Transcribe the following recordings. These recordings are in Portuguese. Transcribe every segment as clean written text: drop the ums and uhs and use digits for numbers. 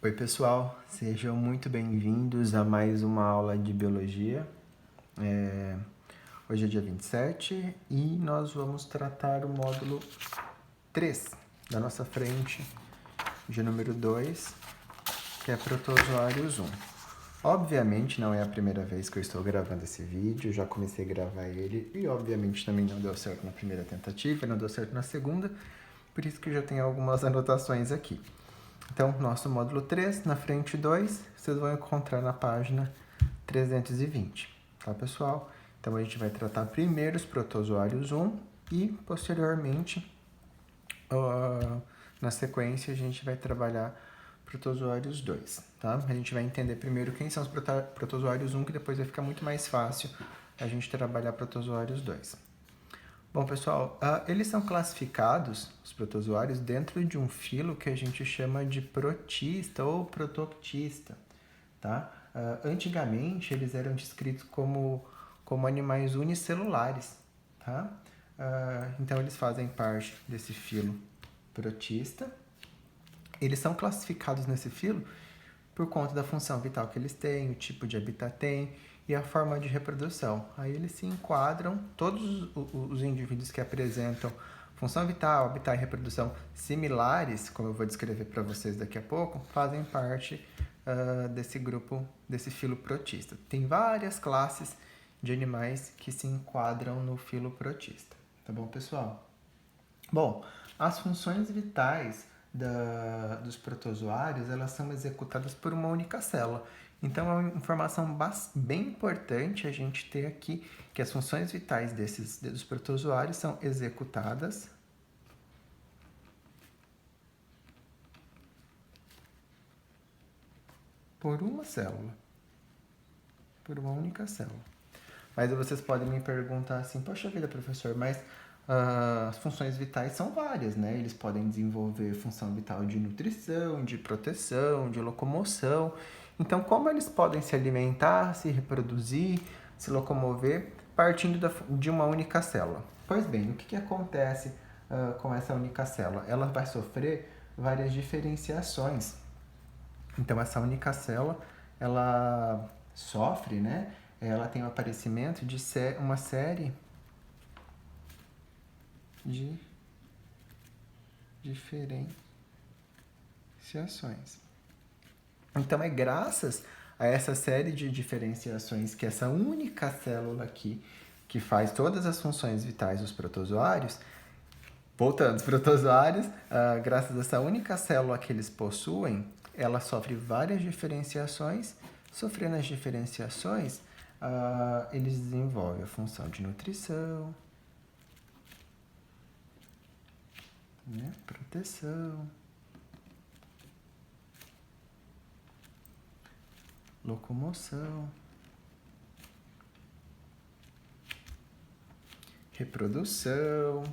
Oi pessoal, sejam muito bem-vindos a mais uma aula de Biologia. Hoje é dia 27 e nós vamos tratar o módulo 3 da nossa frente, de número 2, que é Protozoários 1. Obviamente não é a primeira vez que eu estou gravando esse vídeo, já comecei a gravar ele e obviamente também não deu certo na primeira tentativa, não deu certo na segunda, por isso que eu já tenho algumas anotações aqui. Então, nosso módulo 3, na frente 2, vocês vão encontrar na página 320, tá, pessoal? Então, a gente vai tratar primeiro os protozoários 1 e, posteriormente, na sequência, a gente vai trabalhar protozoários 2, tá? A gente vai entender primeiro quem são os protozoários 1, que depois vai ficar muito mais fácil a gente trabalhar protozoários 2. Bom, pessoal, eles são classificados, os protozoários, dentro de um filo que a gente chama de protista ou protoctista, tá? Antigamente, eles eram descritos como animais unicelulares, tá? Então, eles fazem parte desse filo protista. Eles são classificados nesse filo por conta da função vital que eles têm, o tipo de habitat têm e a forma de reprodução. Aí eles se enquadram, todos os indivíduos que apresentam função vital, habitat e reprodução similares, como eu vou descrever para vocês daqui a pouco, fazem parte desse grupo, desse filo protista. Tem várias classes de animais que se enquadram no filo protista. Tá bom, pessoal? Bom, as funções vitais dos protozoários, elas são executadas por uma única célula. Então, é uma informação bem importante a gente ter aqui que as funções vitais dos protozoários são executadas por uma célula, por uma única célula. Mas vocês podem me perguntar assim, poxa vida, professor, mas as funções vitais são várias, né? Eles podem desenvolver função vital de nutrição, de proteção, de locomoção. Então, como eles podem se alimentar, se reproduzir, se locomover, partindo de uma única célula? Pois bem, o que acontece com essa única célula? Ela vai sofrer várias diferenciações. Então, essa única célula, ela sofre, né? Ela tem o aparecimento de uma série de diferenciações. Então, é graças a essa série de diferenciações que essa única célula aqui, que faz todas as funções vitais dos protozoários, voltando, os protozoários, graças a essa única célula que eles possuem, ela sofre várias diferenciações. Sofrendo as diferenciações, eles desenvolvem a função de nutrição, né? Proteção, locomoção, reprodução,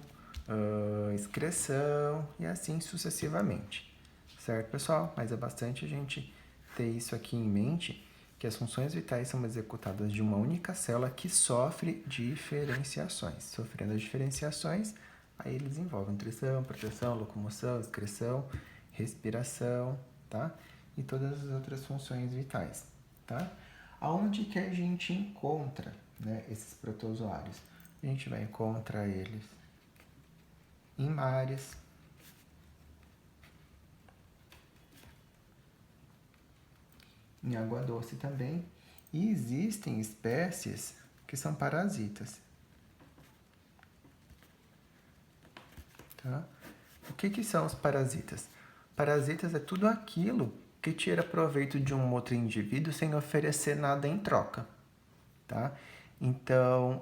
excreção e assim sucessivamente. Certo, pessoal? Mas é bastante a gente ter isso aqui em mente, que as funções vitais são executadas de uma única célula que sofre diferenciações. Sofrendo as diferenciações, aí eles envolvem nutrição, proteção, locomoção, excreção, respiração, tá? E todas as outras funções vitais, tá? Aonde que a gente encontra, né, esses protozoários? A gente vai encontrar eles em mares, em água doce também, e existem espécies que são parasitas. Tá? O que são os parasitas? Parasitas é tudo aquilo que tira proveito de um outro indivíduo sem oferecer nada em troca. Tá? Então,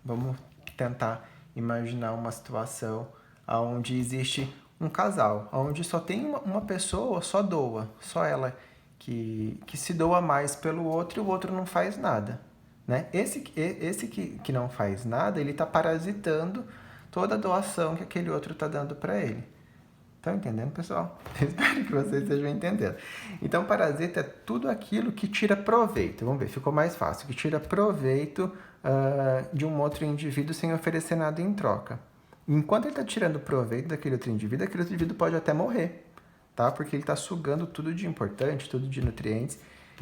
vamos tentar imaginar uma situação onde existe um casal, onde só tem uma pessoa, só doa, só ela que se doa mais pelo outro e o outro não faz nada. Né? Esse que não faz nada, ele está parasitando toda a doação que aquele outro está dando para ele. Estão entendendo, pessoal? Espero que vocês estejam entendendo. Então, parasita é tudo aquilo que tira proveito. Vamos ver, ficou mais fácil. Que tira proveito de um outro indivíduo sem oferecer nada em troca. Enquanto ele está tirando proveito daquele outro indivíduo pode até morrer. tá? Porque ele está sugando tudo de importante, tudo de nutrientes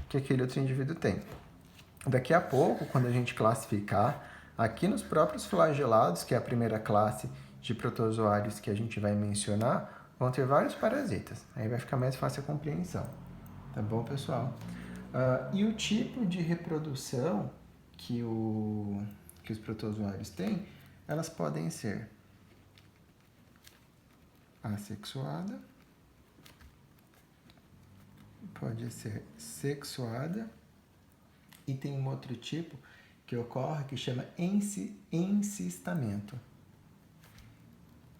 que aquele outro indivíduo tem. Daqui a pouco, quando a gente classificar, aqui nos próprios flagelados, que é a primeira classe de protozoários que a gente vai mencionar, vão ter vários parasitas. Aí vai ficar mais fácil a compreensão. Tá bom, pessoal? E o tipo de reprodução que os protozoários têm, elas podem ser assexuada, pode ser sexuada, e tem um outro tipo que ocorre que chama encistamento.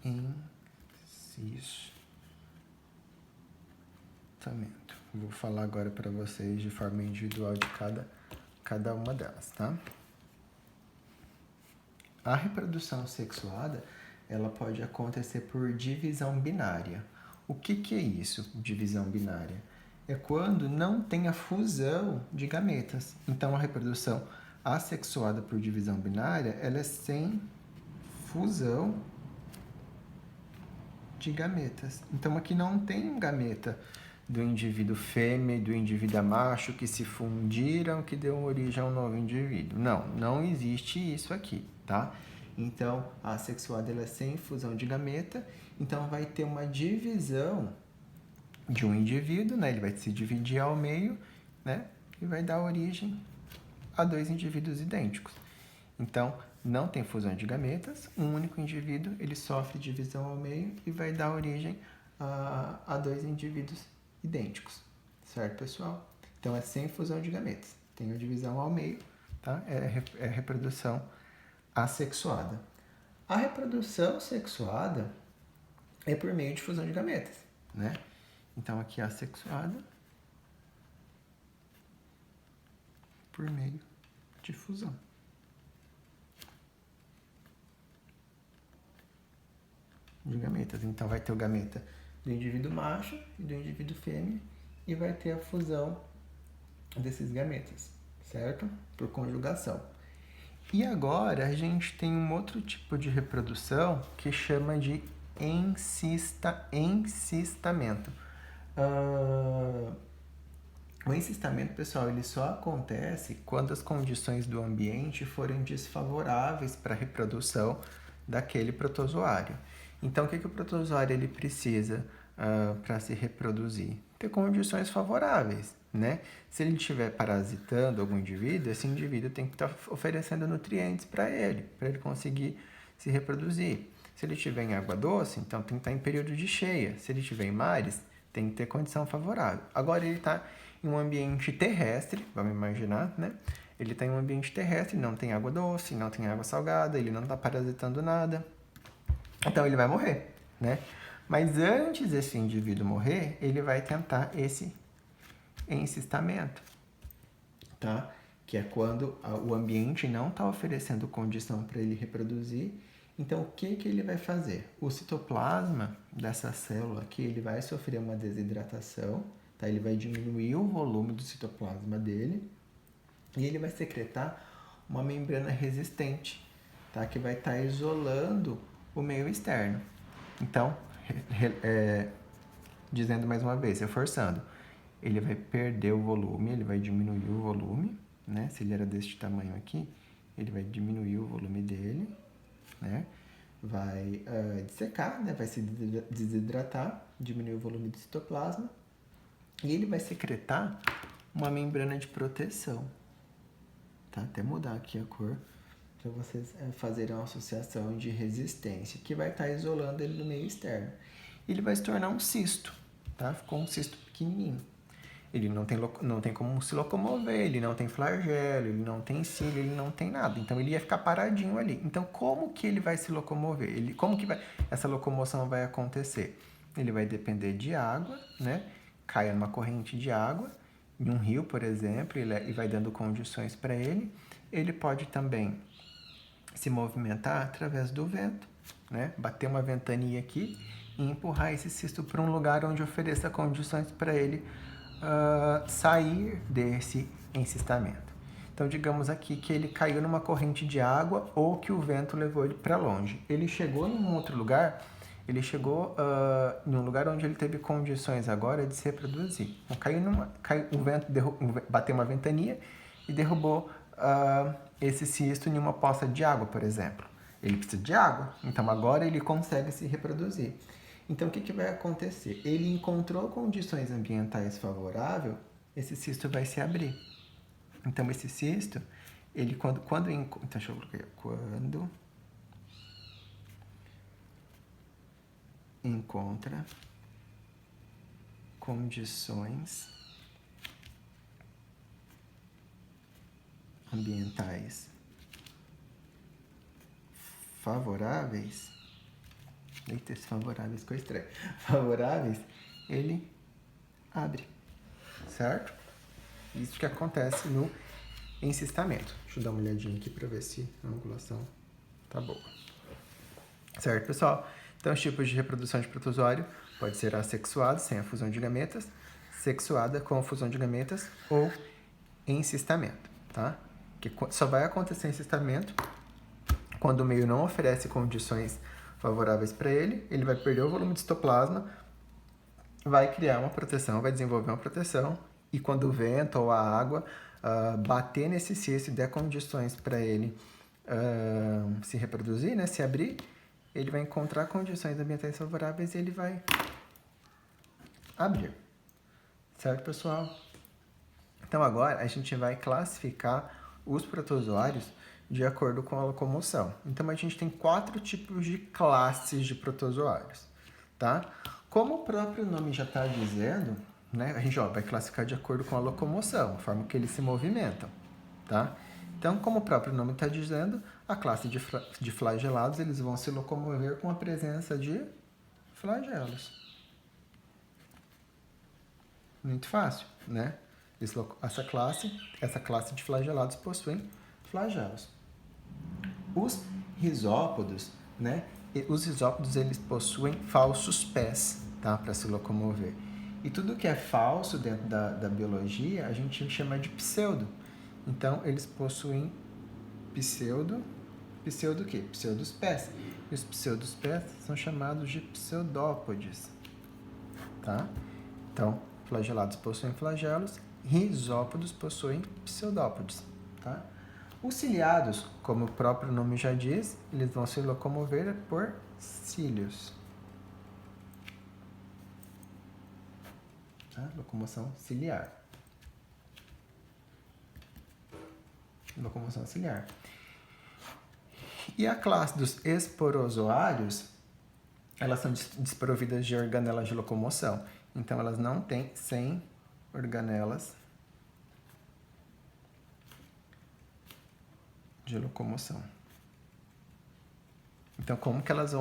Encistamento. Vou falar agora para vocês de forma individual de cada uma delas, tá? A reprodução sexuada, ela pode acontecer por divisão binária. O que é isso, divisão binária? É quando não tem a fusão de gametas. Então, a reprodução assexuada por divisão binária, ela é sem fusão de gametas. Então, aqui não tem um gameta do indivíduo fêmea e do indivíduo macho que se fundiram, que deu origem a um novo indivíduo. Não existe isso aqui, tá? Então, a assexuada ela é sem fusão de gameta, então vai ter uma divisão de um indivíduo, né? Ele vai se dividir ao meio, né? E vai dar origem a dois indivíduos idênticos. Então, não tem fusão de gametas, um único indivíduo, ele sofre divisão ao meio e vai dar origem a dois indivíduos idênticos, certo, pessoal? Então, é sem fusão de gametas, tem a divisão ao meio, tá? É reprodução assexuada. A reprodução sexuada é por meio de fusão de gametas, né? Então, aqui a assexuada por meio de fusão. De gametas. Então, vai ter o gameta do indivíduo macho e do indivíduo fêmea e vai ter a fusão desses gametas, certo? Por conjugação. E agora, a gente tem um outro tipo de reprodução que chama de encistamento. O encistamento, pessoal, ele só acontece quando as condições do ambiente forem desfavoráveis para a reprodução daquele protozoário. Então, o que o protozoário ele precisa para se reproduzir? Ter condições favoráveis, né? Se ele estiver parasitando algum indivíduo, esse indivíduo tem que estar oferecendo nutrientes para ele conseguir se reproduzir. Se ele estiver em água doce, então tem que estar em período de cheia. Se ele estiver em mares, tem que ter condição favorável. Agora, ele está em um ambiente terrestre, vamos imaginar, né? Ele está em um ambiente terrestre, não tem água doce, não tem água salgada, ele não está parasitando nada. Então, ele vai morrer, né? Mas antes desse indivíduo morrer, ele vai tentar esse encistamento, tá? Que é quando o ambiente não está oferecendo condição para ele reproduzir. Então, o que ele vai fazer? O citoplasma dessa célula aqui, ele vai sofrer uma desidratação, tá? Ele vai diminuir o volume do citoplasma dele e ele vai secretar uma membrana resistente, tá? Que vai estar isolando o meio externo. Então, dizendo mais uma vez, reforçando, ele vai perder o volume, ele vai diminuir o volume, né? Se ele era deste tamanho aqui, ele vai diminuir o volume dele, né? Vai dissecar, né? Vai se desidratar, diminuir o volume do citoplasma e ele vai secretar uma membrana de proteção, tá? Até mudar aqui a cor para vocês fazerem uma associação de resistência, que vai estar isolando ele do meio externo. Ele vai se tornar um cisto, tá? Ficou um cisto pequenininho. Ele não tem como se locomover, ele não tem flagelo, ele não tem cílio, ele não tem nada. Então, ele ia ficar paradinho ali. Então, como que ele vai se locomover? Essa locomoção vai acontecer? Ele vai depender de água, né? Caia numa corrente de água, em um rio, por exemplo, e vai dando condições para ele. Ele pode também se movimentar através do vento, né? Bater uma ventania aqui e empurrar esse cisto para um lugar onde ofereça condições para ele sair desse encistamento. Então, digamos aqui que ele caiu numa corrente de água ou que o vento levou ele para longe. Ele chegou em um outro lugar, ele chegou em um lugar onde ele teve condições agora de se reproduzir. Então, o vento bateu uma ventania e derrubou esse cisto em uma poça de água, por exemplo. Ele precisa de água, então agora ele consegue se reproduzir. Então, o que vai acontecer? Ele encontrou condições ambientais favoráveis, esse cisto vai se abrir. Então, esse cisto, ele quando deixa eu colocar, quando encontra condições ambientais favoráveis, eita, favoráveis, ficou estranho, favoráveis, ele abre, certo? Isso que acontece no encistamento. Deixa eu dar uma olhadinha aqui para ver se a angulação tá boa. Certo, pessoal? Então, os tipos de reprodução de protozoário pode ser assexuado, sem a fusão de gametas, sexuada com a fusão de gametas ou encistamento, tá? Que só vai acontecer encistamento quando o meio não oferece condições favoráveis para ele, ele vai perder o volume de citoplasma, vai criar uma proteção, vai desenvolver uma proteção, e quando o vento ou a água bater nesse cisto e der condições para ele se reproduzir, né, se abrir, ele vai encontrar condições ambientais favoráveis e ele vai abrir. Certo, pessoal? Então, agora a gente vai classificar os protozoários de acordo com a locomoção. Então, a gente tem 4 tipos de classes de protozoários, tá? Como o próprio nome já está dizendo, né, a gente vai classificar de acordo com a locomoção, a forma que eles se movimentam, tá? Então, como o próprio nome está dizendo, a classe de flagelados, eles vão se locomover com a presença de flagelos. Muito fácil, né? Essa classe de flagelados possuem flagelos. Os risópodos, né? Os risópodos, eles possuem falsos pés, tá? Para se locomover. E tudo que é falso dentro da biologia, a gente chama de pseudo. Então, eles possuem pseudo o quê? Pseudos pés. E os pseudos pés são chamados de pseudópodes, tá? Então, flagelados possuem flagelos, risópodos possuem pseudópodes, tá? Os ciliados, como o próprio nome já diz, eles vão se locomover por cílios. Tá? Locomoção ciliar. Locomoção ciliar. E a classe dos esporozoários, elas são desprovidas de organelas de locomoção. Então, elas não têm 100 organelas de locomoção. Então, como que elas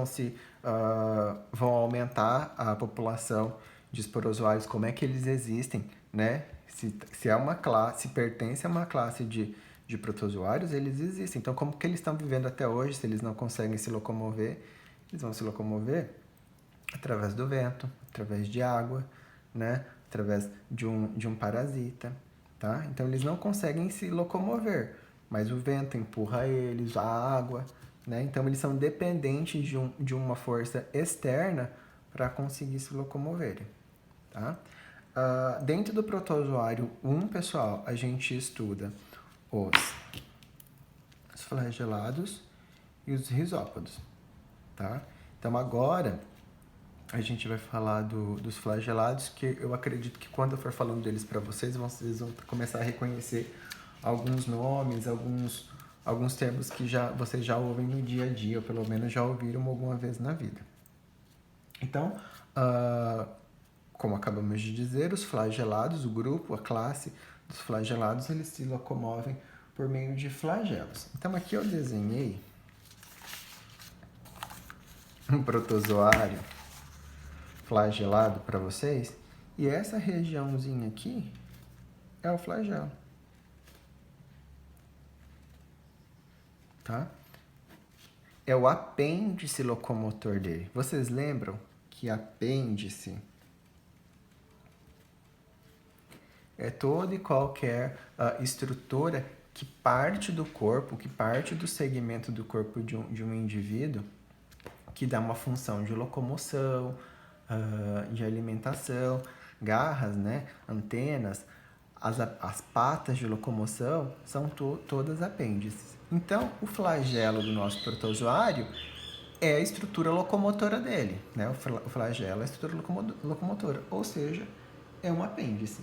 vão aumentar a população de esporozoários? Como é que eles existem, né? Se é uma classe, se pertence a uma classe de protozoários, eles existem. Então, como que eles estão vivendo até hoje, se eles não conseguem se locomover? Eles vão se locomover através do vento, através de água, né? Através de um parasita, tá? Então, eles não conseguem se locomover, mas o vento empurra eles, a água, né? Então, eles são dependentes de uma força externa para conseguir se locomoverem, tá? Dentro do protozoário 1, pessoal, a gente estuda os flagelados e os risópodos, tá? Então, agora, a gente vai falar dos flagelados, que eu acredito que quando eu for falando deles para vocês vão começar a reconhecer alguns nomes, alguns termos que vocês já ouvem no dia a dia, ou pelo menos já ouviram alguma vez na vida. Então, como acabamos de dizer, os flagelados, o grupo, a classe dos flagelados, eles se locomovem por meio de flagelos. Então, aqui eu desenhei um protozoário flagelado para vocês, e essa regiãozinha aqui é o flagelo, tá? É o apêndice locomotor dele. Vocês lembram que apêndice é toda e qualquer estrutura que parte do corpo, que parte do segmento do corpo de um indivíduo que dá uma função de locomoção, de alimentação, garras, né, antenas, as patas de locomoção são todas apêndices. Então, o flagelo do nosso protozoário é a estrutura locomotora dele, né? O flagelo é a estrutura locomotora, ou seja, é um apêndice,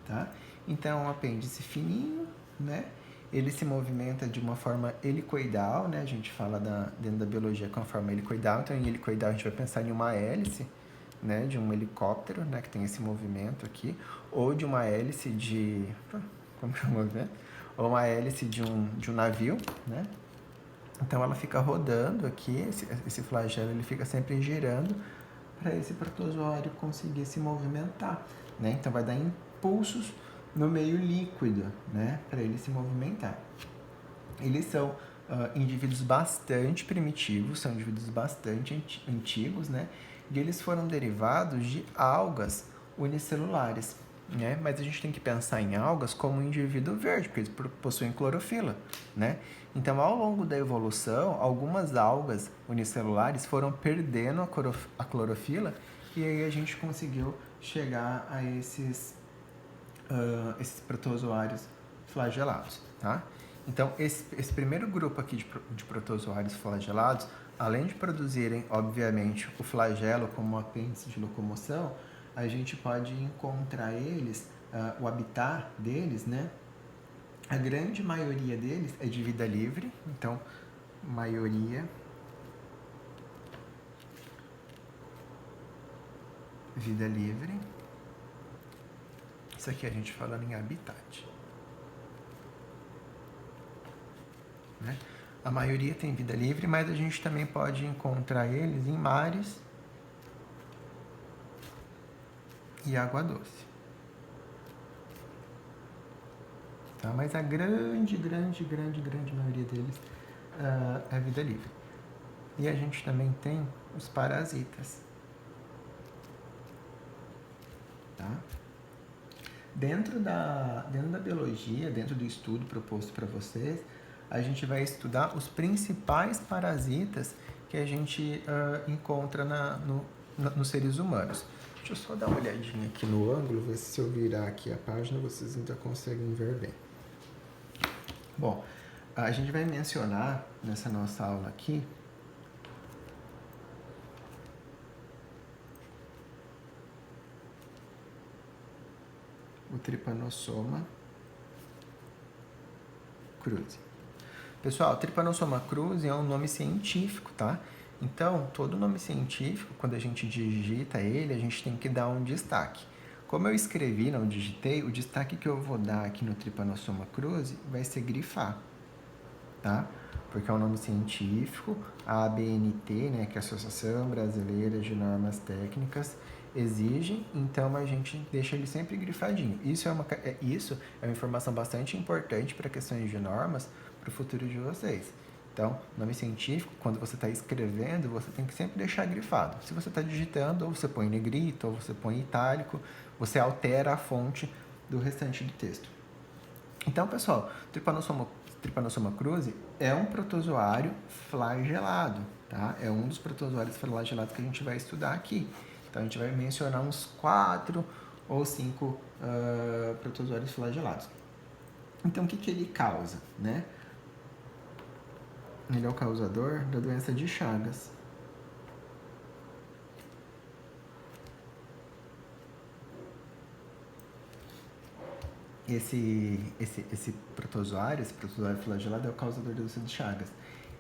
tá? Então, é um apêndice fininho, né? Ele se movimenta de uma forma helicoidal, né? A gente fala dentro da biologia com a forma helicoidal. Então, em helicoidal, a gente vai pensar em uma hélice, né? De um helicóptero, né? Que tem esse movimento aqui. Ou de uma hélice de... Como que é o movimento? Ou uma hélice de um navio, né? Então, ela fica rodando aqui. Esse flagelo, ele fica sempre girando para esse protozoário conseguir se movimentar, né? Então, vai dar impulsos no meio líquido, né, para ele se movimentar. Eles são indivíduos bastante primitivos, são indivíduos bastante antigos, né, e eles foram derivados de algas unicelulares, né, mas a gente tem que pensar em algas como um indivíduo verde, porque eles possuem clorofila, né. Então, ao longo da evolução, algumas algas unicelulares foram perdendo a clorofila e aí a gente conseguiu chegar a esses protozoários flagelados, tá? Então, esse primeiro grupo aqui de protozoários flagelados, além de produzirem, obviamente, o flagelo como apêndice de locomoção, a gente pode encontrar eles, o habitat deles, né? A grande maioria deles é de vida livre, então, maioria vida livre. Isso aqui a gente falando em habitat. Né? A maioria tem vida livre, mas a gente também pode encontrar eles em mares e água doce. Tá? Mas a grande maioria deles é vida livre. E a gente também tem os parasitas. Tá? Dentro da biologia, dentro do estudo proposto para vocês, a gente vai estudar os principais parasitas que a gente encontra nos seres humanos. Deixa eu só dar uma olhadinha aqui no ângulo, ver se eu virar aqui a página vocês ainda conseguem ver bem. Bom, a gente vai mencionar nessa nossa aula aqui o Trypanosoma cruzi. Pessoal, Trypanosoma cruzi é um nome científico, tá? Então, todo nome científico, quando a gente digita ele, a gente tem que dar um destaque. Como eu escrevi, não digitei, o destaque que eu vou dar aqui no Trypanosoma cruzi vai ser grifar, tá? Porque é um nome científico, a ABNT, né, que é a Associação Brasileira de Normas Técnicas, exige, então a gente deixa ele sempre grifadinho. Isso é uma informação bastante importante para questões de normas para o futuro de vocês. Então, nome científico, quando você está escrevendo, você tem que sempre deixar grifado. Se você está digitando, ou você põe em negrito, ou você põe em itálico, você altera a fonte do restante do texto. Então, pessoal, Trypanosoma cruzi é um protozoário flagelado, tá? É um dos protozoários flagelados que a gente vai estudar aqui. Então, a gente vai mencionar uns 4 ou 5 protozoários flagelados. Então, o que ele causa, né? Ele é o causador da doença de Chagas. Esse protozoário flagelado é o causador da doença de Chagas.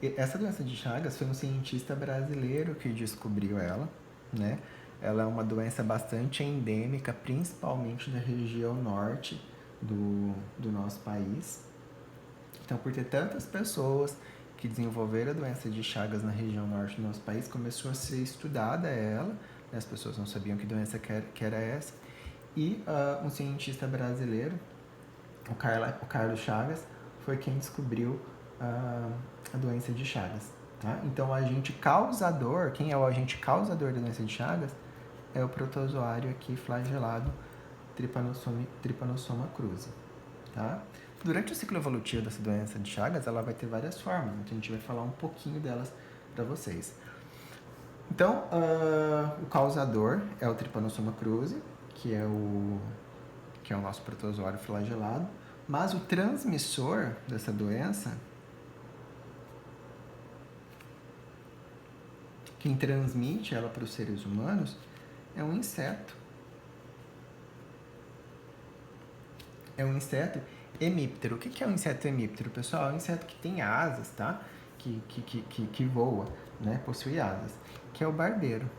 E essa doença de Chagas foi um cientista brasileiro que descobriu ela, né? Ela é uma doença bastante endêmica, principalmente na região norte do nosso país. Então, por ter tantas pessoas que desenvolveram a doença de Chagas na região norte do nosso país, começou a ser estudada ela, né? As pessoas não sabiam que doença que era essa. E um cientista brasileiro, o Carlos Chagas, foi quem descobriu a doença de Chagas. Tá? Então, o agente causador, quem é o agente causador da doença de Chagas? É o protozoário aqui flagelado Trypanosoma cruzi. Tá? Durante o ciclo evolutivo dessa doença de Chagas, ela vai ter várias formas, então a gente vai falar um pouquinho delas para vocês. Então, o causador é o Trypanosoma cruzi, que é o nosso protozoário flagelado, mas o transmissor dessa doença, quem transmite ela para os seres humanos, é um inseto. É um inseto hemíptero. O que é um inseto hemíptero, pessoal? É um inseto que tem asas, tá? Que voa, né? Possui asas, que é o barbeiro.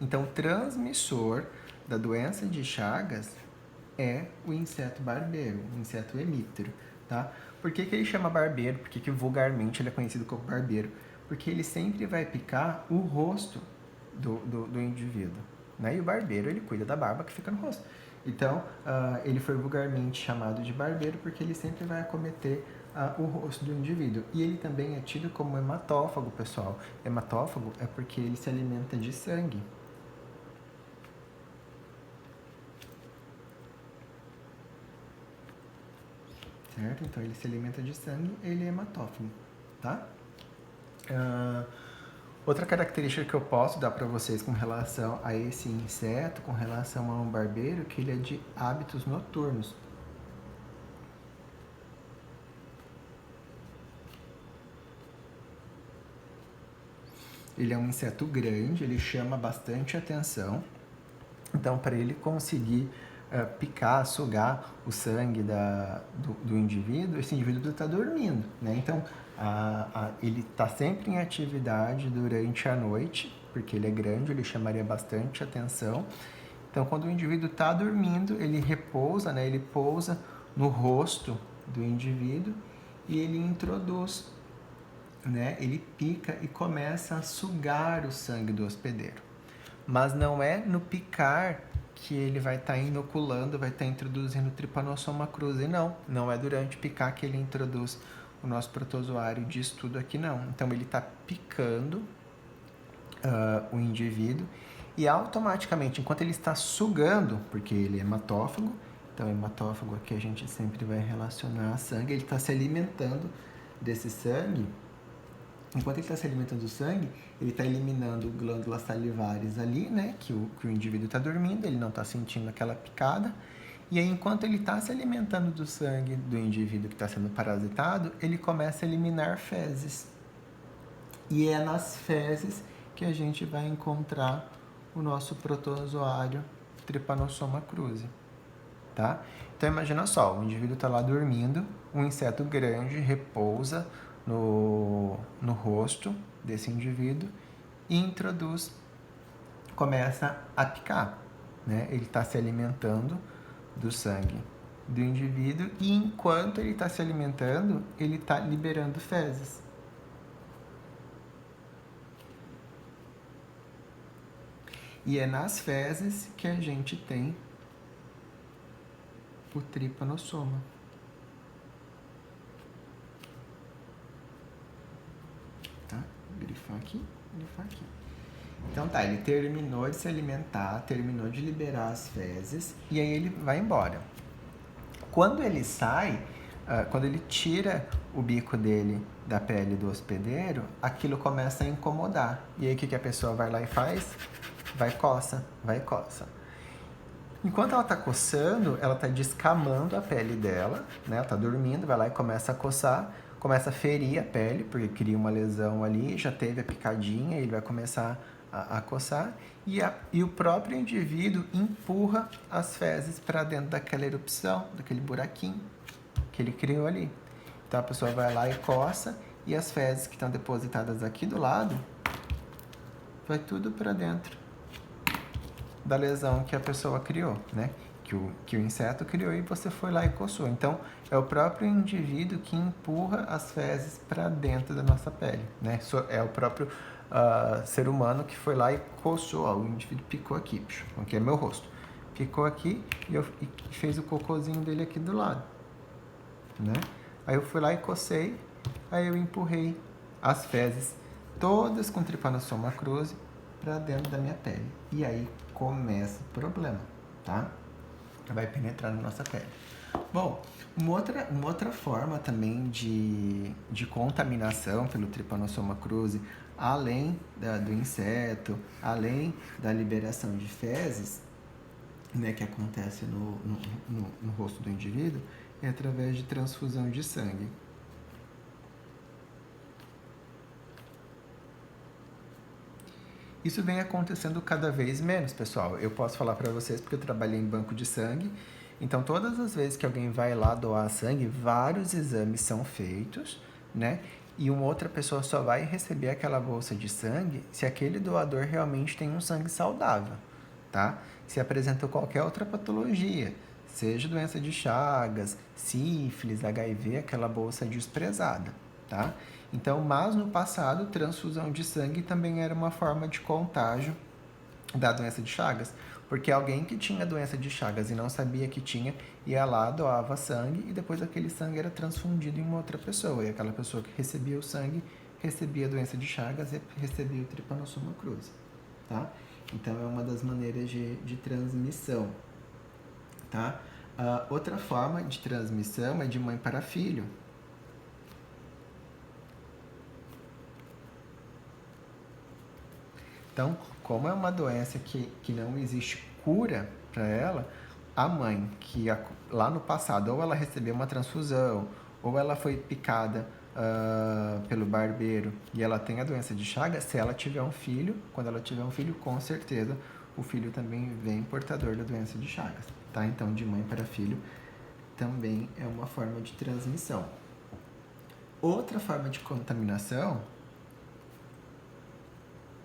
Então, o transmissor da doença de Chagas é o inseto barbeiro, o inseto hemíptero, tá? Por que ele chama barbeiro? Por que vulgarmente ele é conhecido como barbeiro? Porque ele sempre vai picar o rosto do indivíduo, né? E o barbeiro, ele cuida da barba que fica no rosto. Então, ele foi vulgarmente chamado de barbeiro porque ele sempre vai acometer o rosto do indivíduo. E ele também é tido como hematófago, pessoal. Hematófago é porque ele se alimenta de sangue. Certo? Então, ele se alimenta de sangue, ele é hematófago, tá? Outra característica que eu posso dar para vocês com relação a esse inseto, com relação a um barbeiro, que ele é de hábitos noturnos. Ele é um inseto grande, ele chama bastante atenção. Então, para ele conseguir picar, sugar o sangue do indivíduo, esse indivíduo está dormindo, né? Então, ele está sempre em atividade durante a noite, porque ele é grande, ele chamaria bastante atenção. Então, quando o indivíduo está dormindo, ele repousa, né? Ele pousa no rosto do indivíduo e ele introduz, né? Ele pica e começa a sugar o sangue do hospedeiro. Mas não é no picar que ele vai estar inoculando, vai estar introduzindo o Trypanosoma cruzi, não. Não é durante picar que ele introduz o nosso protozoário de estudo aqui, não. Então, ele está picando o indivíduo e automaticamente, enquanto ele está sugando, porque ele é hematófago, então hematófago aqui a gente sempre vai relacionar a sangue, ele está se alimentando desse sangue. Enquanto ele está se alimentando do sangue, ele está eliminando glândulas salivares ali, né? Que o indivíduo está dormindo, ele não está sentindo aquela picada. E aí, enquanto ele está se alimentando do sangue do indivíduo que está sendo parasitado, ele começa a eliminar fezes. E é nas fezes que a gente vai encontrar o nosso protozoário Trypanosoma cruzi, tá? Então, imagina só, o indivíduo está lá dormindo, um inseto grande repousa no rosto desse indivíduo e introduz, começa a picar, né? Ele está se alimentando do sangue do indivíduo e enquanto ele está se alimentando, ele está liberando fezes. E é nas fezes que a gente tem o Trypanosoma. Tá? Grifar aqui, grifar aqui. Então tá, ele terminou de se alimentar, terminou de liberar as fezes e aí ele vai embora. Quando ele sai, quando ele tira o bico dele da pele do hospedeiro, aquilo começa a incomodar. E aí o que a pessoa vai lá e faz? Vai coça. Enquanto ela tá coçando, ela tá descamando a pele dela, né? Ela tá dormindo, vai lá e começa a coçar, começa a ferir a pele, porque cria uma lesão ali, já teve a picadinha, ele vai começar a coçar, e o próprio indivíduo empurra as fezes para dentro daquela erupção, daquele buraquinho que ele criou ali. Então a pessoa vai lá e coça, e as fezes que estão depositadas aqui do lado, vai tudo para dentro da lesão que a pessoa criou, né? Que o inseto criou e você foi lá e coçou. Então, é o próprio indivíduo que empurra as fezes para dentro da nossa pele, né? É o próprio ser humano que foi lá e coçou. Ó, o indivíduo picou aqui, aqui é meu rosto. Picou aqui e fez o cocôzinho dele aqui do lado, né? Aí eu fui lá e cocei, aí eu empurrei as fezes todas com Trypanosoma cruzi para dentro da minha pele. E aí começa o problema, tá? Vai penetrar na nossa pele. Bom, uma outra forma também de contaminação pelo Trypanosoma cruzi, além do inseto, além da liberação de fezes, né, que acontece no rosto do indivíduo, é através de transfusão de sangue. Isso vem acontecendo cada vez menos, pessoal. Eu posso falar para vocês porque eu trabalhei em banco de sangue. Então, todas as vezes que alguém vai lá doar sangue, vários exames são feitos, né? E uma outra pessoa só vai receber aquela bolsa de sangue se aquele doador realmente tem um sangue saudável, tá? Se apresentou qualquer outra patologia, seja doença de Chagas, sífilis, HIV, aquela bolsa é desprezada, tá? Então, mas no passado, transfusão de sangue também era uma forma de contágio da doença de Chagas, porque alguém que tinha doença de Chagas e não sabia que tinha, ia lá, doava sangue e depois aquele sangue era transfundido em uma outra pessoa, e aquela pessoa que recebia o sangue recebia a doença de Chagas e recebia o Trypanosoma cruzi, tá? Então, é uma das maneiras de transmissão, tá? Outra forma de transmissão é de mãe para filho. Então, como é uma doença que não existe cura para ela, a mãe que lá no passado ou ela recebeu uma transfusão ou ela foi picada pelo barbeiro e ela tem a doença de Chagas, se ela tiver um filho, quando ela tiver um filho, com certeza o filho também vem portador da doença de Chagas, tá? Então, de mãe para filho também é uma forma de transmissão. Outra forma de contaminação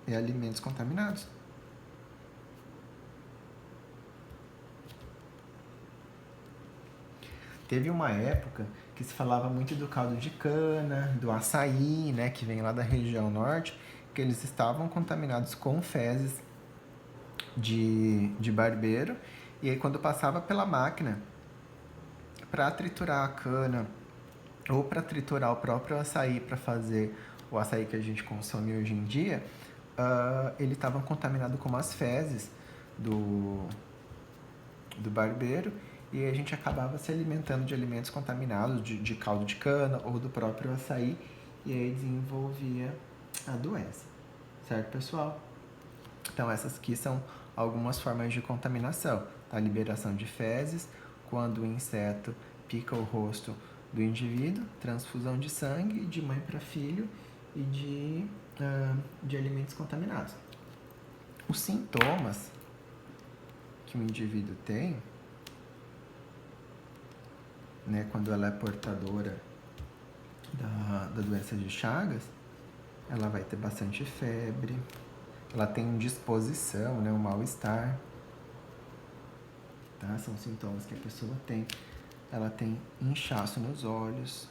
é alimentos contaminados. Teve uma época que se falava muito do caldo de cana, do açaí, né, que vem lá da região norte, que eles estavam contaminados com fezes de barbeiro, e aí quando passava pela máquina para triturar a cana ou para triturar o próprio açaí para fazer o açaí que a gente consome hoje em dia, ele estava contaminado com as fezes do barbeiro, e a gente acabava se alimentando de alimentos contaminados, de caldo de cana ou do próprio açaí, e aí desenvolvia a doença. Certo, pessoal? Então, essas aqui são algumas formas de contaminação. A liberação de fezes, quando o inseto pica o rosto do indivíduo, transfusão de sangue, de mãe para filho e de alimentos contaminados. Os sintomas que o indivíduo tem, né, quando ela é portadora da doença de Chagas, ela vai ter bastante febre, ela tem indisposição, né, um mal-estar, tá? São sintomas que a pessoa tem. Ela tem inchaço nos olhos,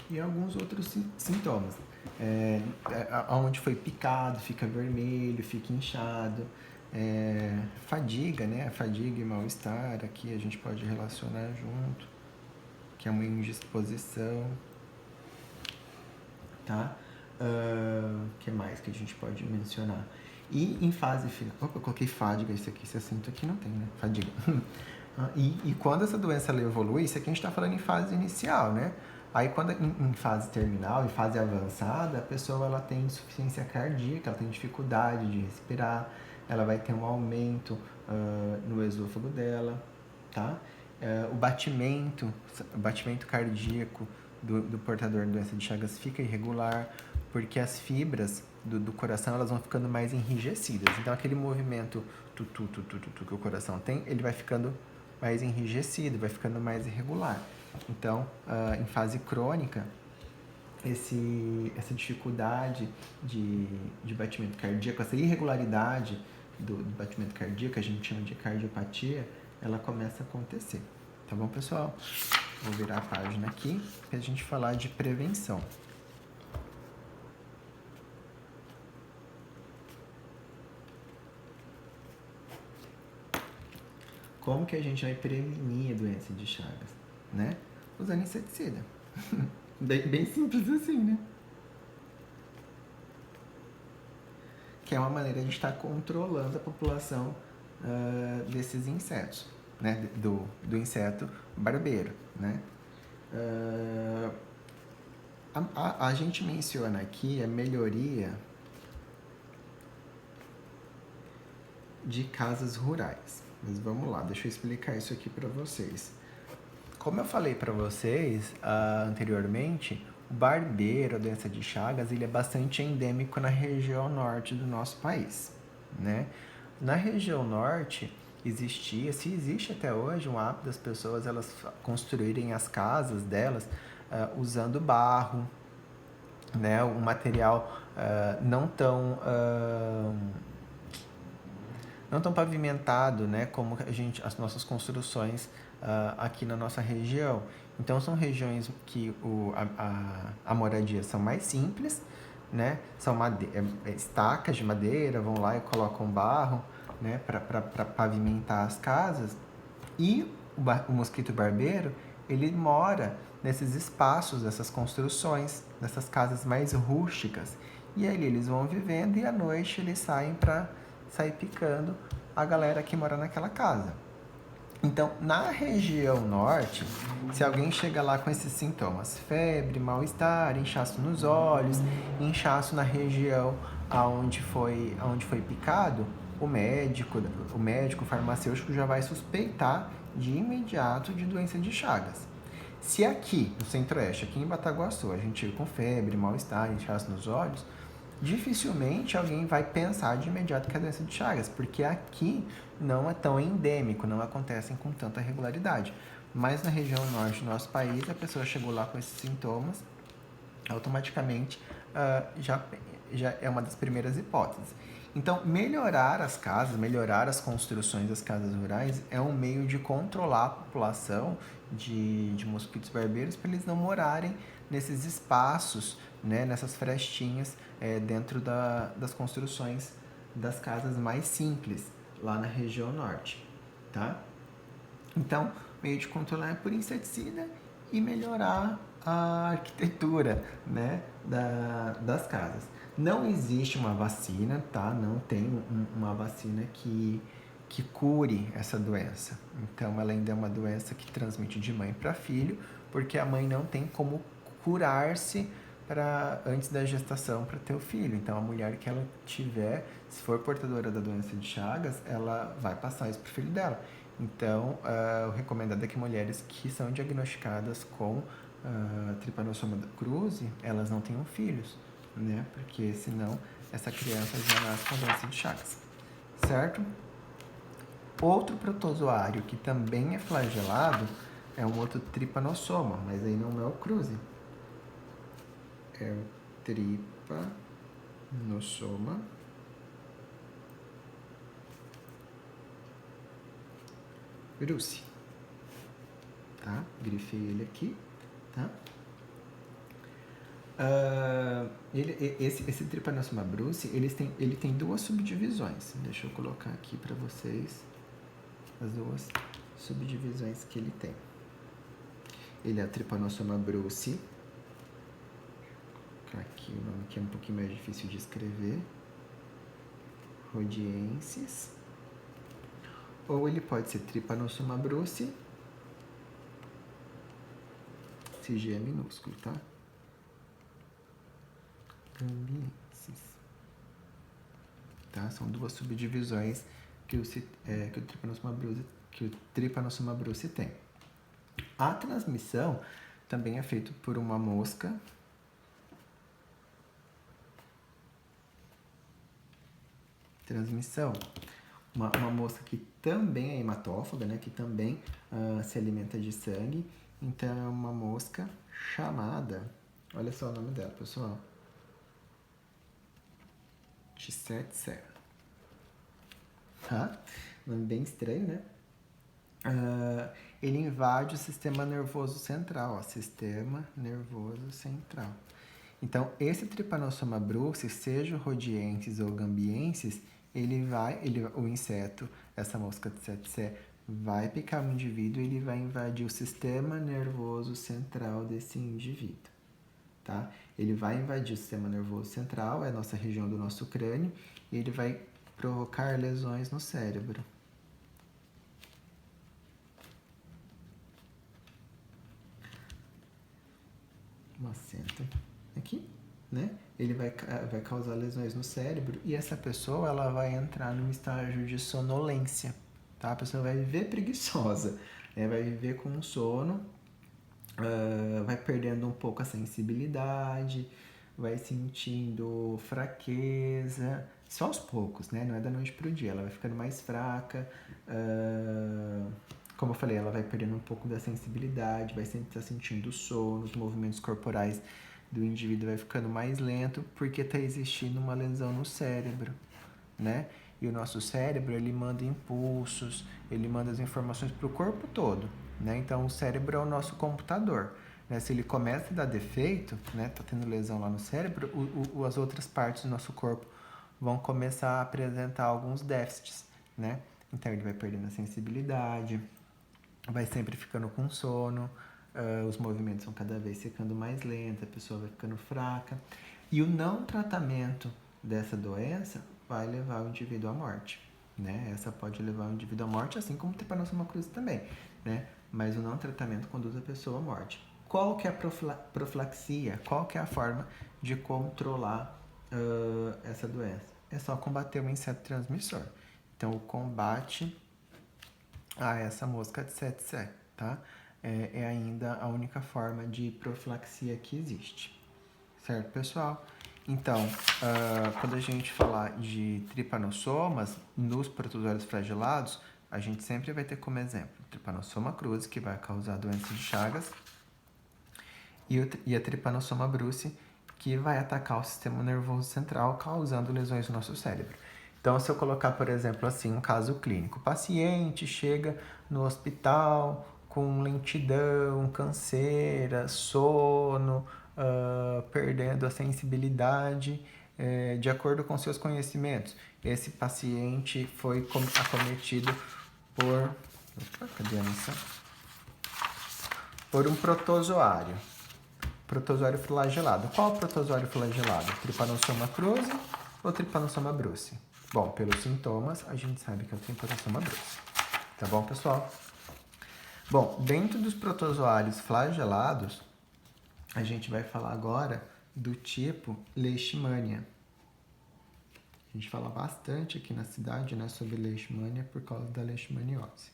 e alguns outros sintomas. Onde foi picado, fica vermelho, fica inchado. Fadiga, né? Fadiga e mal-estar, aqui a gente pode relacionar junto, que é uma indisposição, tá? Que mais que a gente pode mencionar? E em fase final... Opa, eu coloquei fadiga, isso aqui, esse acento aqui não tem, né? Fadiga. E quando essa doença ela evolui, isso aqui a gente está falando em fase inicial, né? Aí, quando em fase terminal, em fase avançada, a pessoa ela tem insuficiência cardíaca, ela tem dificuldade de respirar, ela vai ter um aumento no esôfago dela, tá? O batimento cardíaco do portador da doença de Chagas fica irregular, porque as fibras do coração elas vão ficando mais enrijecidas. Então, aquele movimento que o coração tem, ele vai ficando mais enrijecido, vai ficando mais irregular. Então, em fase crônica, essa dificuldade de batimento cardíaco, essa irregularidade do batimento cardíaco, a gente chama de cardiopatia, ela começa a acontecer. Tá bom, pessoal? Vou virar a página aqui para a gente falar de prevenção. Como que a gente vai prevenir a doença de Chagas, né? Usando inseticida. Bem simples assim, né? que é uma maneira de estar controlando a população desses insetos, né? Do inseto barbeiro, né? A gente menciona aqui a melhoria de casas rurais. Mas vamos lá, deixa eu explicar isso aqui para vocês. Como eu falei para vocês anteriormente, o barbeiro, a doença de Chagas, ele é bastante endêmico na região norte do nosso país, né? Na região norte existia, se existe até hoje, um hábito das pessoas elas construírem as casas delas usando barro, né? Um material não tão pavimentado, né, como as nossas construções aqui na nossa região. Então são regiões que a moradia são mais simples, né, são estacas de madeira, vão lá e colocam barro, né, para pavimentar as casas. E o mosquito barbeiro, ele mora nesses espaços, dessas construções, nessas casas mais rústicas. E aí eles vão vivendo e à noite eles saem para sair picando a galera que mora naquela casa. Então, na região norte, se alguém chega lá com esses sintomas, febre, mal-estar, inchaço nos olhos, inchaço na região onde foi picado, o médico, o farmacêutico já vai suspeitar de imediato de doença de Chagas. Se aqui, no Centro-Oeste, aqui em Bataguaçu, a gente chega com febre, mal-estar, inchaço nos olhos, dificilmente alguém vai pensar de imediato que é doença de Chagas, porque aqui não é tão endêmico, não acontecem com tanta regularidade. Mas na região norte do nosso país, a pessoa chegou lá com esses sintomas, automaticamente já é uma das primeiras hipóteses. Então, melhorar as casas, melhorar as construções das casas rurais é um meio de controlar a população de mosquitos barbeiros para eles não morarem nesses espaços, né, nessas frestinhas dentro das construções das casas mais simples, lá na região norte, tá? Então, meio de controlar é por inseticida e melhorar a arquitetura, né, das casas. Não existe uma vacina, tá? Não tem uma vacina que cure essa doença. Então, ela ainda é uma doença que transmite de mãe para filho, porque a mãe não tem como curar-se antes da gestação para ter o filho. Então, a mulher que ela tiver, se for portadora da doença de Chagas, ela vai passar isso para o filho dela. Então, o recomendado é que mulheres que são diagnosticadas com Trypanosoma cruzi, elas não tenham filhos, né? Porque senão essa criança já nasce com doença de Chagas, certo? Outro protozoário que também é flagelado é um outro Trypanosoma, mas aí não é o cruzi. É o Trypanosoma brucei, tá? Grifei ele aqui, tá? Esse Trypanosoma brucei, ele tem duas subdivisões. Deixa eu colocar aqui para vocês as duas subdivisões que ele tem. Ele é o Trypanosoma brucei. Vou colocar aqui o nome que é um pouquinho mais difícil de escrever. Rhodiensis. Ou ele pode ser Trypanosoma brucei. Esse G é minúsculo, tá? Gambiensis. Tá? São duas subdivisões que o Trypanosoma brucei tem. A transmissão também é feita por uma mosca uma mosca que também é hematófaga, né? Que também se alimenta de sangue. Então é uma mosca chamada, olha só o nome dela, pessoal, Tsetse. Tá? Nome bem estranho, né? Ele invade o sistema nervoso central, ó, sistema nervoso central. Então, esse Trypanosoma brucei, seja o rhodiensis ou gambiensis, o inseto, essa mosca tsetse, vai picar o indivíduo e ele vai invadir o sistema nervoso central desse indivíduo, tá? Ele vai invadir o sistema nervoso central, é a nossa região do nosso crânio, e ele vai provocar lesões no cérebro. Um acento aqui, né? Ele vai causar lesões no cérebro e essa pessoa ela vai entrar num estágio de sonolência, tá? A pessoa vai viver preguiçosa, né? Vai viver com sono, vai perdendo um pouco a sensibilidade, vai sentindo fraqueza, só aos poucos, né? Não é da noite pro dia, ela vai ficando mais fraca, como eu falei, ela vai perdendo um pouco da sensibilidade, vai sempre estar sentindo sono, os movimentos corporais do indivíduo vai ficando mais lento porque está existindo uma lesão no cérebro, né? E o nosso cérebro, ele manda impulsos, ele manda as informações para o corpo todo, né? Então, o cérebro é o nosso computador, né? Se ele começa a dar defeito, né? Tá tendo lesão lá no cérebro, as outras partes do nosso corpo vão começar a apresentar alguns déficits, né? Então, ele vai perdendo a sensibilidade, vai sempre ficando com sono, os movimentos vão cada vez ficando mais lentos, a pessoa vai ficando fraca. E o não tratamento dessa doença vai levar o indivíduo à morte, né? Essa pode levar o indivíduo à morte, assim como o Trypanosoma cruzi também, né? Mas o não tratamento conduz a pessoa à morte. Qual que é a profilaxia? Qual que é a forma de controlar essa doença? É só combater o inseto transmissor. Então, o combate a essa mosca tsetse, tá? É ainda a única forma de profilaxia que existe. Certo, pessoal? Então, quando a gente falar de trypanosomas nos protozoários flagelados, a gente sempre vai ter como exemplo o Trypanosoma cruzi, que vai causar doença de Chagas, e a Trypanosoma brucei, que vai atacar o sistema nervoso central, causando lesões no nosso cérebro. Então, se eu colocar, por exemplo, assim, um caso clínico, o paciente chega no hospital com lentidão, canseira, sono, perdendo a sensibilidade, de acordo com seus conhecimentos. Esse paciente foi acometido por... Opa, cadê a nossa? Por um protozoário. Protozoário flagelado. Qual protozoário flagelado? Trypanosoma cruzi ou Trypanosoma brucei? Bom, pelos sintomas, a gente sabe que é o Trypanosoma brucei. Tá bom, pessoal? Bom, dentro dos protozoários flagelados, a gente vai falar agora do tipo Leishmania. A gente fala bastante aqui na cidade, né, sobre Leishmania por causa da leishmaniose.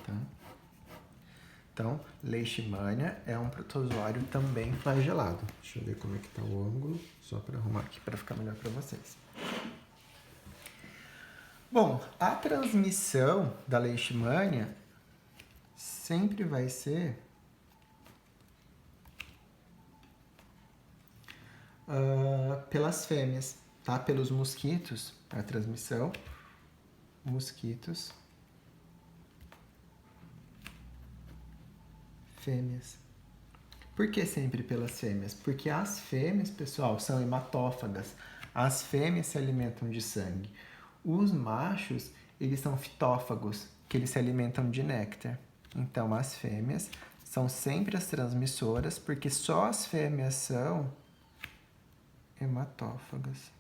Tá? Então, Leishmania é um protozoário também flagelado. Deixa eu ver como é que tá o ângulo, só para arrumar aqui para ficar melhor para vocês. Bom, a transmissão da Leishmania sempre vai ser pelas fêmeas, tá? Pelos mosquitos, a transmissão, mosquitos, fêmeas. Por que sempre pelas fêmeas? Porque as fêmeas, pessoal, são hematófagas. As fêmeas se alimentam de sangue. Os machos, eles são fitófagos, que eles se alimentam de néctar. Então, as fêmeas são sempre as transmissoras, porque só as fêmeas são hematófagas.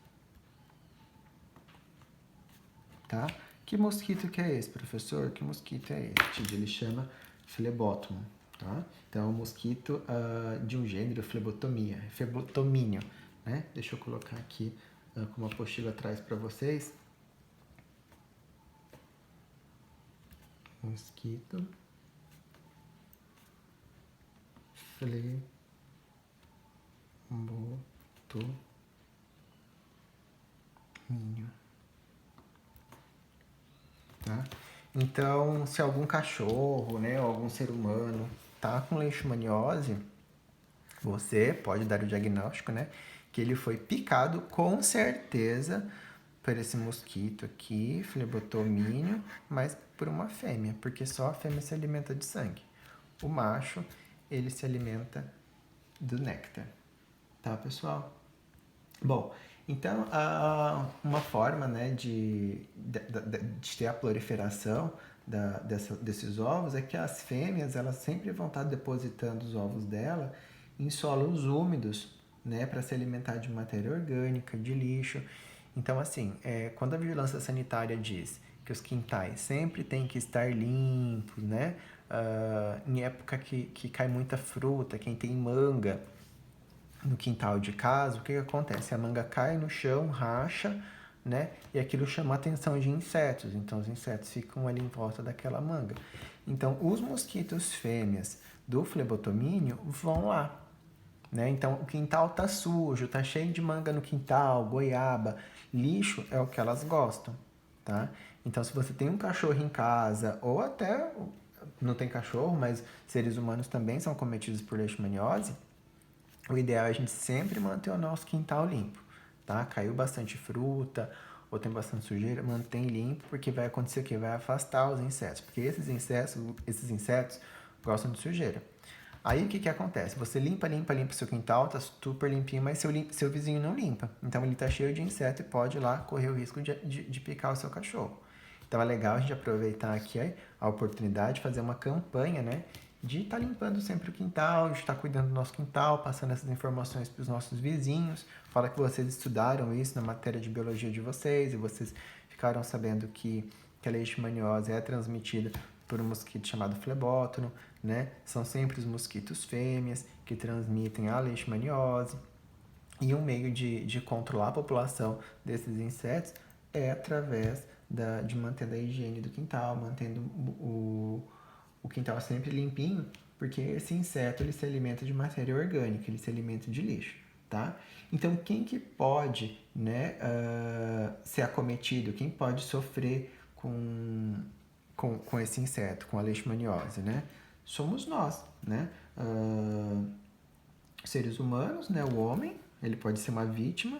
Tá? Que mosquito que é esse, professor? Que mosquito é esse? Ele chama Phlebotomum. Tá? Então, é um mosquito de um gênero Phlebotomínio. Né? Deixa eu colocar aqui com uma apostila atrás para vocês. Mosquito Phlebotomínio. Tá? Então, se algum cachorro, né, ou algum ser humano tá com leishmaniose, você pode dar o diagnóstico, né, que ele foi picado com certeza por esse mosquito aqui, Phlebotomínio, mas por uma fêmea, porque só a fêmea se alimenta de sangue. O macho, ele se alimenta do néctar. Tá, pessoal? Bom, então, uma forma, né, de ter a proliferação desses ovos é que as fêmeas, elas sempre vão estar depositando os ovos dela em solos úmidos, né, para se alimentar de matéria orgânica, de lixo. Então, assim, quando a vigilância sanitária diz que os quintais sempre têm que estar limpos, né, em época que cai muita fruta, quem tem manga no quintal de casa, o que acontece? A manga cai no chão, racha, né? E aquilo chama a atenção de insetos. Então, os insetos ficam ali em volta daquela manga. Então, os mosquitos fêmeas do flebotomínio vão lá, né? Então, o quintal tá sujo, tá cheio de manga no quintal, goiaba, lixo é o que elas gostam, tá? Então, se você tem um cachorro em casa, ou até não tem cachorro, mas seres humanos também são cometidos por leishmaniose, o ideal é a gente sempre manter o nosso quintal limpo, tá? Caiu bastante fruta ou tem bastante sujeira, mantém limpo, porque vai acontecer o quê? Vai afastar os insetos, porque esses insetos gostam de sujeira. Aí o que acontece? Você limpa o seu quintal, tá super limpinho, mas seu vizinho não limpa. Então ele tá cheio de inseto e pode ir lá correr o risco de picar o seu cachorro. Então é legal a gente aproveitar aqui a oportunidade de fazer uma campanha, né? De estar limpando sempre o quintal, de estar cuidando do nosso quintal, passando essas informações para os nossos vizinhos. Fala que vocês estudaram isso na matéria de biologia de vocês e vocês ficaram sabendo que a leishmaniose é transmitida por um mosquito chamado flebótono, né? São sempre os mosquitos fêmeas que transmitem a leishmaniose. E um meio de controlar a população desses insetos é através de manter a higiene do quintal, mantendo o quintal sempre limpinho, porque esse inseto ele se alimenta de matéria orgânica, ele se alimenta de lixo, tá? Então, quem que pode, né, ser acometido, quem pode sofrer com esse inseto, com a leishmaniose, né? Somos nós, né? Seres humanos, né? O homem, ele pode ser uma vítima.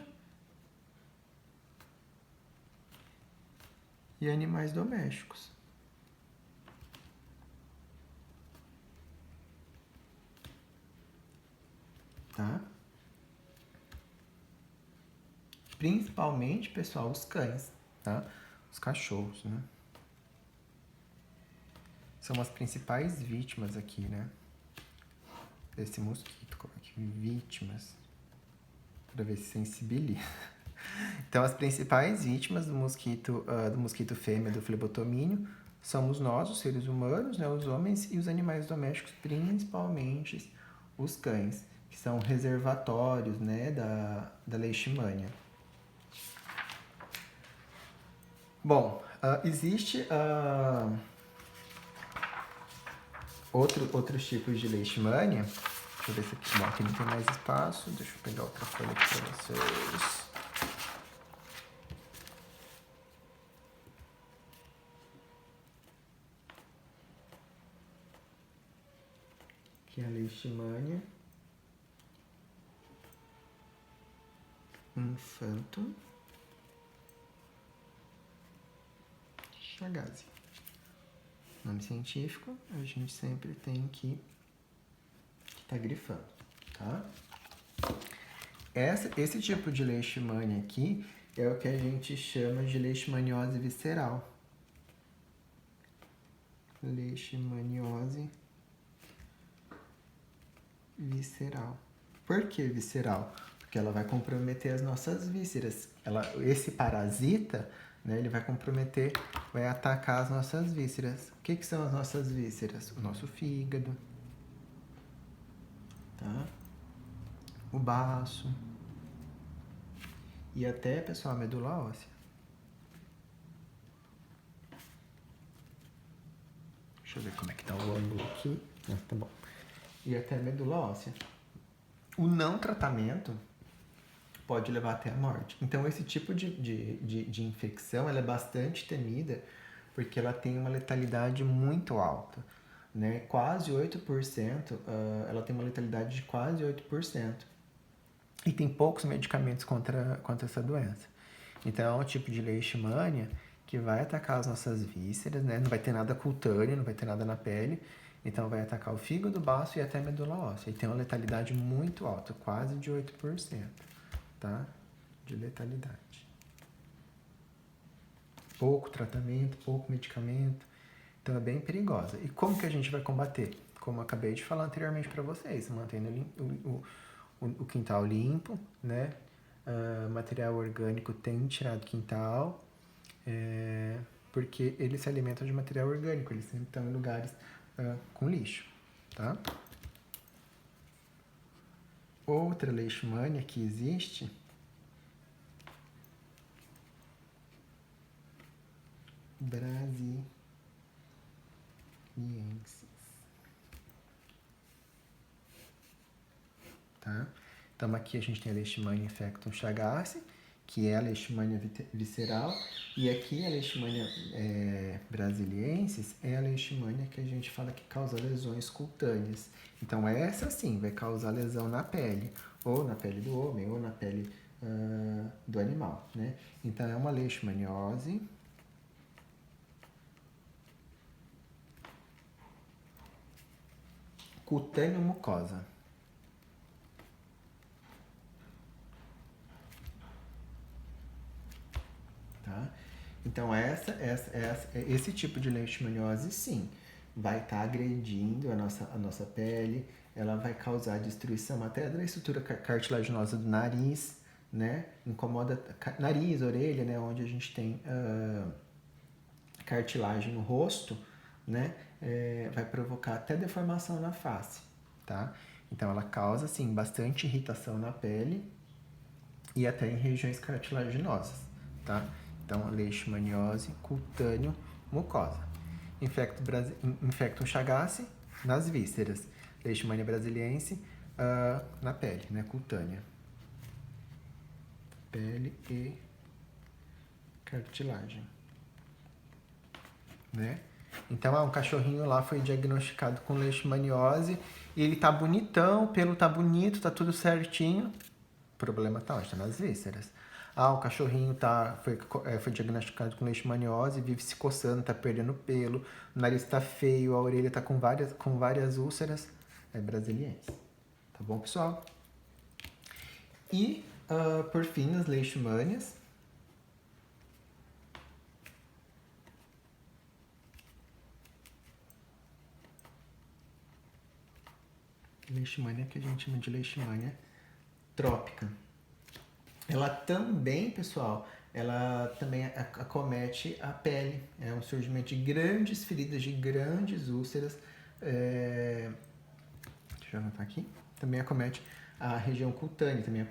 E animais domésticos. Tá? Principalmente, pessoal, os cães, tá? Os cachorros, né? São as principais vítimas aqui, né? Desse mosquito. Como é que vítimas? Para ver se sensibiliza. Então, as principais vítimas do mosquito fêmea do flebotomínio somos nós, os seres humanos, né? Os homens e os animais domésticos, principalmente os cães, que são reservatórios, né? Da leishmania. Bom, existe outros tipos de leishmania. Deixa eu ver se aqui, bom, aqui não tem mais espaço. Deixa eu pegar outra folha aqui para vocês. Aqui é a leishmania infanto Chagas. Nome científico, a gente sempre tem que estar grifando, tá? Esse tipo de leishmania aqui é o que a gente chama de leishmaniose visceral. Leishmaniose visceral. Por que visceral? Porque ela vai comprometer as nossas vísceras. Esse parasita, né, ele vai comprometer, vai atacar as nossas vísceras. O que são as nossas vísceras? O nosso fígado, tá? O baço e até, pessoal, a medula óssea. Deixa eu ver como é que tá o ângulo aqui. Tá bom. E até a medula óssea. O não tratamento pode levar até a morte. Então, esse tipo de infecção ela é bastante temida porque ela tem uma letalidade muito alta, né? Quase 8%, ela tem uma letalidade de quase 8%. E tem poucos medicamentos contra essa doença. Então, é um tipo de leishmania que vai atacar as nossas vísceras, né? Não vai ter nada cutâneo, não vai ter nada na pele. Então, vai atacar o fígado, o baço e até a medula óssea. E tem uma letalidade muito alta, quase de 8%, tá? De letalidade. Pouco tratamento, pouco medicamento. Então é bem perigosa. E como que a gente vai combater? Como eu acabei de falar anteriormente para vocês, mantendo o quintal limpo, né? Material orgânico tem que tirar do quintal, porque eles se alimentam de material orgânico, eles sempre estão em lugares com lixo, tá? Outra leishmania que existe brasiliensis, tá? Então aqui a gente tem a Leishmania infectum chagassi, que é a Leishmania visceral, e aqui a Leishmania brasiliensis é a Leishmania que a gente fala que causa lesões cutâneas. Então essa sim vai causar lesão na pele, ou na pele do homem, ou na pele do animal, né? Então é uma leishmaniose cutâneo mucosa. Tá? Então esse tipo de leishmaniose sim vai estar agredindo a nossa pele, ela vai causar destruição até da estrutura cartilaginosa do nariz, né? Incomoda nariz, orelha, né? Onde a gente tem cartilagem no rosto, né? Vai provocar até deformação na face, tá? Então ela causa sim bastante irritação na pele e até em regiões cartilaginosas, tá? Então, leishmaniose cutâneo mucosa. Infectum chagassi nas vísceras. Leishmania brasiliense na pele, né? Cutânea. Pele e cartilagem, né? Então, um cachorrinho lá foi diagnosticado com leishmaniose e ele tá bonitão, o pelo tá bonito, tá tudo certinho. O problema tá onde? Tá nas vísceras. O cachorrinho foi diagnosticado com leishmaniose, vive se coçando, tá perdendo pelo, o nariz tá feio, a orelha tá com várias úlceras. É brasiliense. Tá bom, pessoal? E, por fim, as leishmanias. Leishmania que a gente chama de leishmania trópica. Ela também, pessoal, ela também acomete a pele. É um surgimento de grandes feridas, de grandes úlceras. Deixa eu anotar aqui. Também acomete a região cutânea. Também